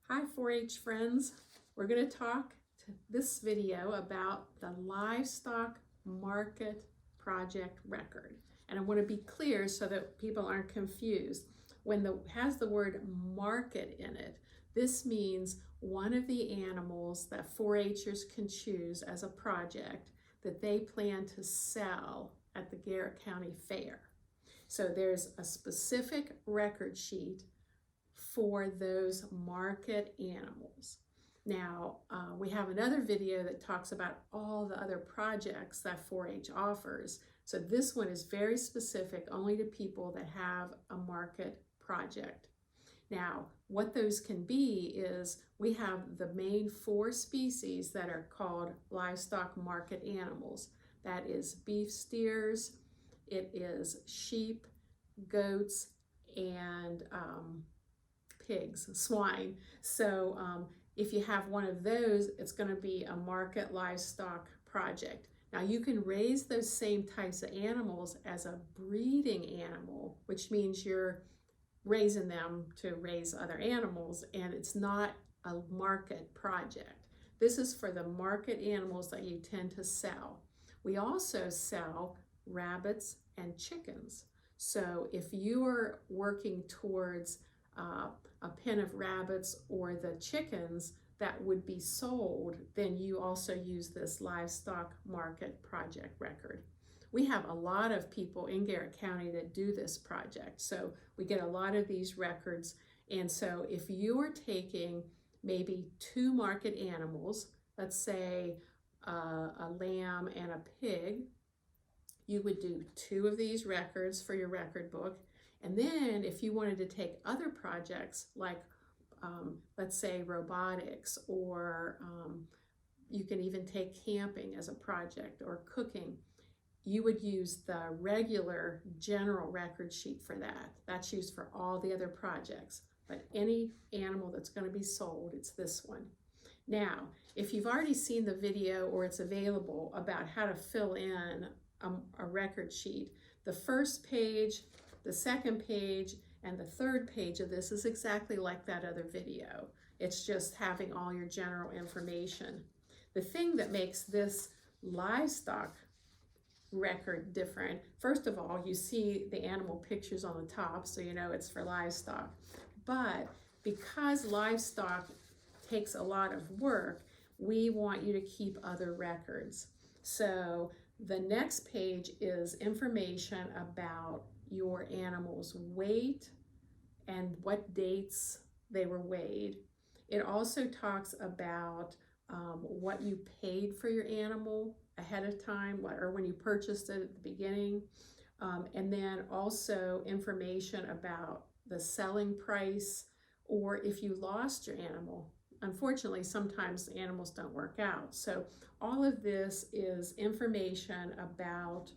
Hi 4-H friends. We're going to talk this video about the livestock market project record. And I want to be clear so that people aren't confused. When has the word market in it, this means one of the animals that 4-Hers can choose as a project that they plan to sell at the Garrett County Fair. So there's a specific record sheet for those market animals. Now, we have another video that talks about all the other projects that 4-H offers. So this one is very specific only to people that have a market project. Now, what those can be is we have the main 4 species that are called livestock market animals. That is beef steers, it is sheep, goats, and pigs, swine. So if you have one of those, it's going to be a market livestock project. Now you can raise those same types of animals as a breeding animal, which means you're raising them to raise other animals, and it's not a market project. This is for the market animals that you tend to sell. We also sell rabbits and chickens. So if you are working towards a pen of rabbits or the chickens that would be sold, then you also use this livestock market project record. We have a lot of people in Garrett County that do this project, so we get a lot of these records. And so if you are taking maybe 2 market animals, let's say a lamb and a pig, you would do 2 of these records for your record book. And then if you wanted to take other projects like let's say robotics, or you can even take camping as a project, or cooking, you would use the regular general record sheet for that. That's used for all the other projects. But any animal that's going to be sold, it's this one. Now, if you've already seen the video or it's available about how to fill in a record sheet, the first page, the second page, and the third page of this is exactly like that other video. It's just having all your general information. The thing that makes this livestock record different, first of all, you see the animal pictures on the top, so you know it's for livestock. But because livestock takes a lot of work, we want you to keep other records. So the next page is information about your animal's weight and what dates they were weighed. It also talks about what you paid for your animal ahead of time, or when you purchased it at the beginning, and then also information about the selling price, or if you lost your animal. Unfortunately, sometimes animals don't work out. So all of this is information about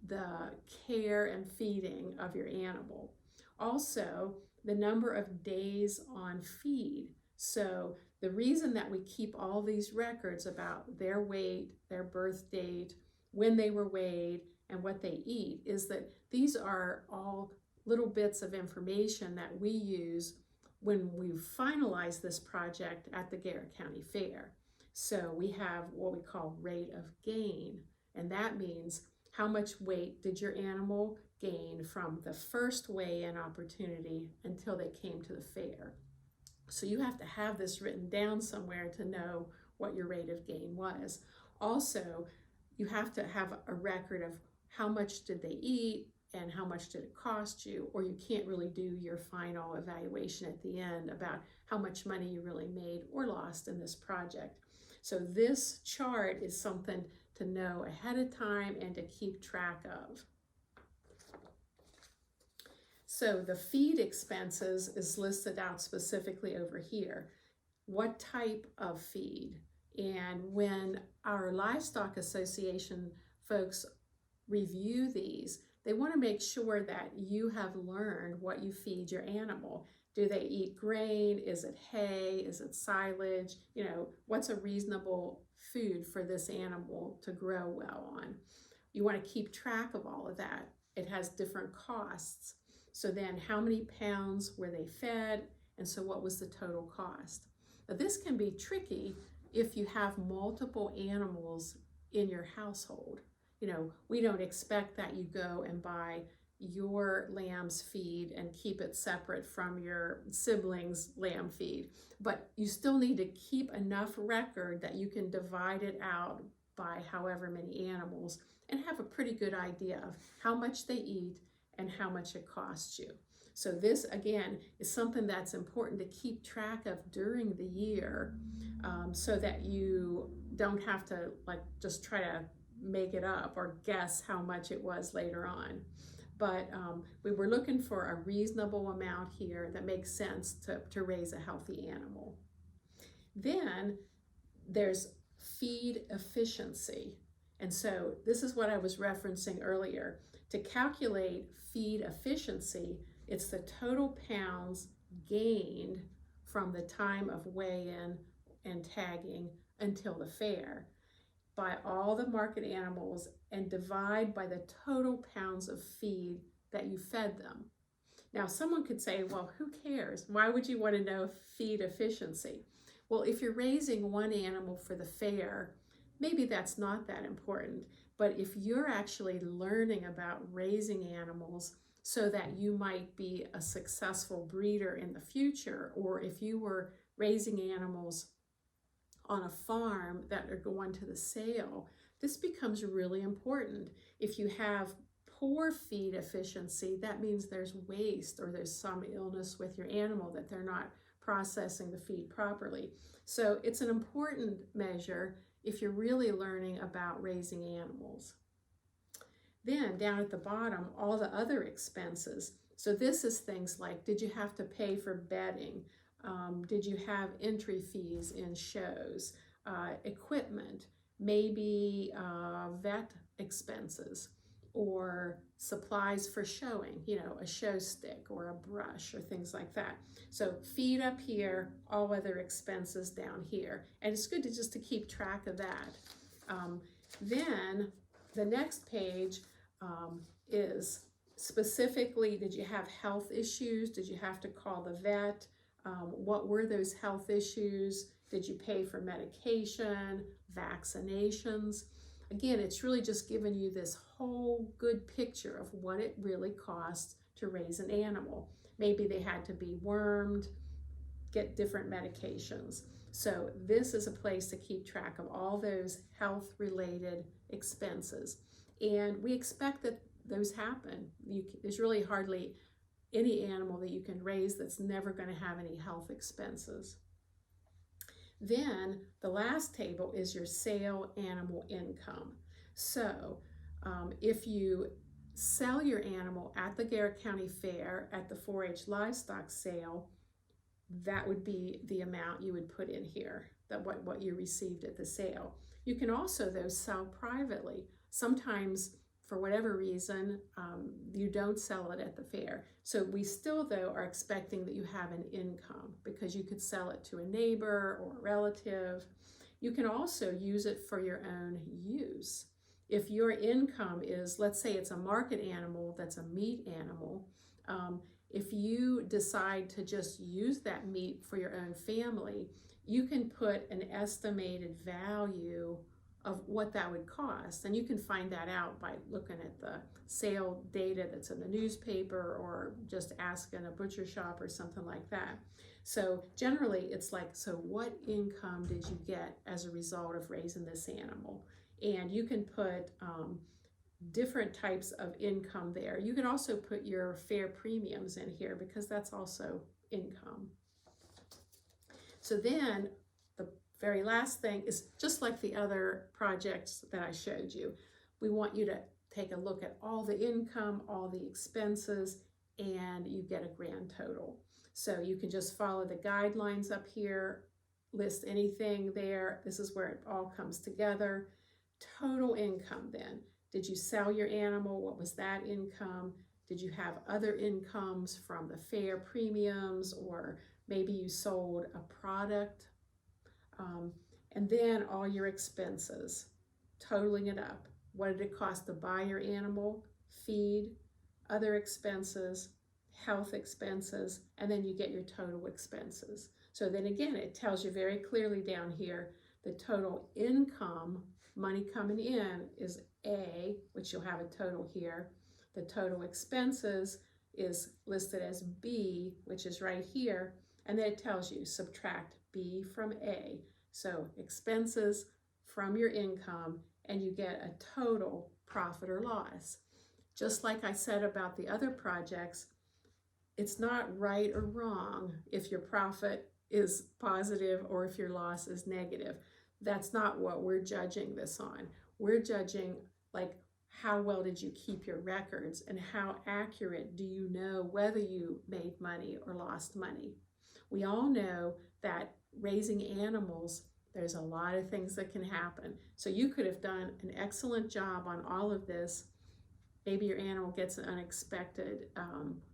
the care and feeding of your animal. Also, the number of days on feed. So the reason that we keep all these records about their weight, their birth date, when they were weighed, and what they eat is that these are all little bits of information that we use when we finalize this project at the Garrett County Fair. So we have what we call rate of gain, and that means how much weight did your animal gain from the first weigh-in opportunity until they came to the fair. So you have to have this written down somewhere to know what your rate of gain was. Also, you have to have a record of how much did they eat and how much did it cost you, or you can't really do your final evaluation at the end about how much money you really made or lost in this project. So this chart is something to know ahead of time and to keep track of. So the feed expenses is listed out specifically over here. What type of feed? And when our Livestock Association folks review these, they want to make sure that you have learned what you feed your animal. Do they eat grain? Is it hay? Is it silage? You know, what's a reasonable food for this animal to grow well on? You want to keep track of all of that. It has different costs. So then how many pounds were they fed? And so what was the total cost? Now, this can be tricky if you have multiple animals in your household. You know, we don't expect that you go and buy your lamb's feed and keep it separate from your siblings' lamb feed, but you still need to keep enough record that you can divide it out by however many animals and have a pretty good idea of how much they eat and how much it costs you. So this, again, is something that's important to keep track of during the year, so that you don't have to just try to make it up or guess how much it was later on. But we were looking for a reasonable amount here that makes sense to raise a healthy animal. Then there's feed efficiency. And so this is what I was referencing earlier. To calculate feed efficiency, it's the total pounds gained from the time of weigh-in and tagging until the fair by all the market animals and divide by the total pounds of feed that you fed them. Now, someone could say, well, who cares? Why would you want to know feed efficiency? Well, if you're raising one animal for the fair, maybe that's not that important. But if you're actually learning about raising animals so that you might be a successful breeder in the future, or if you were raising animals on a farm that are going to the sale, this becomes really important. If you have poor feed efficiency, that means there's waste or there's some illness with your animal that they're not processing the feed properly. So it's an important measure if you're really learning about raising animals. Then down at the bottom, all the other expenses. So this is things like, did you have to pay for bedding? Did you have entry fees in shows, equipment, maybe vet expenses, or supplies for showing, you know, a show stick or a brush or things like that. So feed up here, all other expenses down here. And it's good to keep track of that. Then the next page is specifically, did you have health issues? Did you have to call the vet? What were those health issues? Did you pay for medication, vaccinations? Again, it's really just giving you this whole good picture of what it really costs to raise an animal. Maybe they had to be wormed, get different medications. So this is a place to keep track of all those health-related expenses. And we expect that those happen. There's really hardly any animal that you can raise that's never going to have any health expenses. Then the last table is your sale animal income. So if you sell your animal at the Garrett County Fair at the 4-H livestock sale, that would be the amount you would put in here, that what you received at the sale. You can also, though, sell privately. Sometimes, for whatever reason, you don't sell it at the fair. So we still, though, are expecting that you have an income because you could sell it to a neighbor or a relative. You can also use it for your own use. If your income is, let's say it's a market animal that's a meat animal, if you decide to just use that meat for your own family, you can put an estimated value of what that would cost. And you can find that out by looking at the sale data that's in the newspaper or just asking a butcher shop or something like that. So generally it's like, so what income did you get as a result of raising this animal? And you can put different types of income there. You can also put your fair premiums in here because that's also income. So then the very last thing is just like the other projects that I showed you. We want you to take a look at all the income, all the expenses, and you get a grand total. So you can just follow the guidelines up here, list anything there. This is where it all comes together. Total income then. Did you sell your animal? What was that income? Did you have other incomes from the fair premiums, or maybe you sold a product? And then all your expenses, totaling it up. What did it cost to buy your animal, feed, other expenses, health expenses, and then you get your total expenses. So then again, it tells you very clearly down here, the total income, money coming in, is A, which you'll have a total here. The total expenses is listed as B, which is right here, and then it tells you subtract B from A. So expenses from your income, and you get a total profit or loss. Just like I said about the other projects, it's not right or wrong if your profit is positive or if your loss is negative. That's not what we're judging this on. We're judging, like, how well did you keep your records and how accurate do you know whether you made money or lost money. We all know that raising animals, there's a lot of things that can happen. So you could have done an excellent job on all of this. Maybe your animal gets an unexpected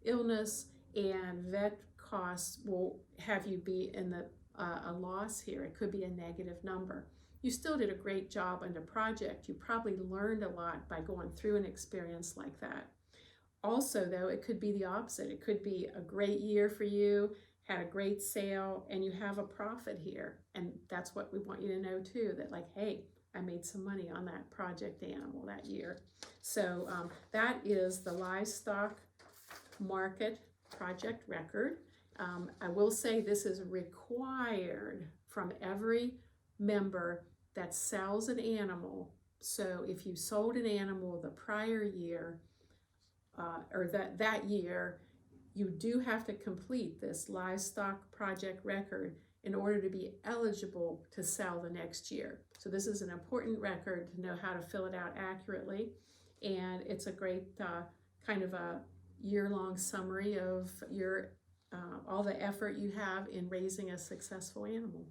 illness, and vet costs will have you be in a loss here. It could be a negative number. You still did a great job on the project. You probably learned a lot by going through an experience like that. Also, though, it could be the opposite. It could be a great year for you, had a great sale, and you have a profit here. And that's what we want you to know too, that like, hey, I made some money on that project animal that year. So that is the livestock market project record. I will say this is required from every member that sells an animal. So if you sold an animal the prior year, or that year, you do have to complete this livestock project record in order to be eligible to sell the next year. So this is an important record to know how to fill it out accurately, and it's a great kind of a year-long summary of your all the effort you have in raising a successful animal.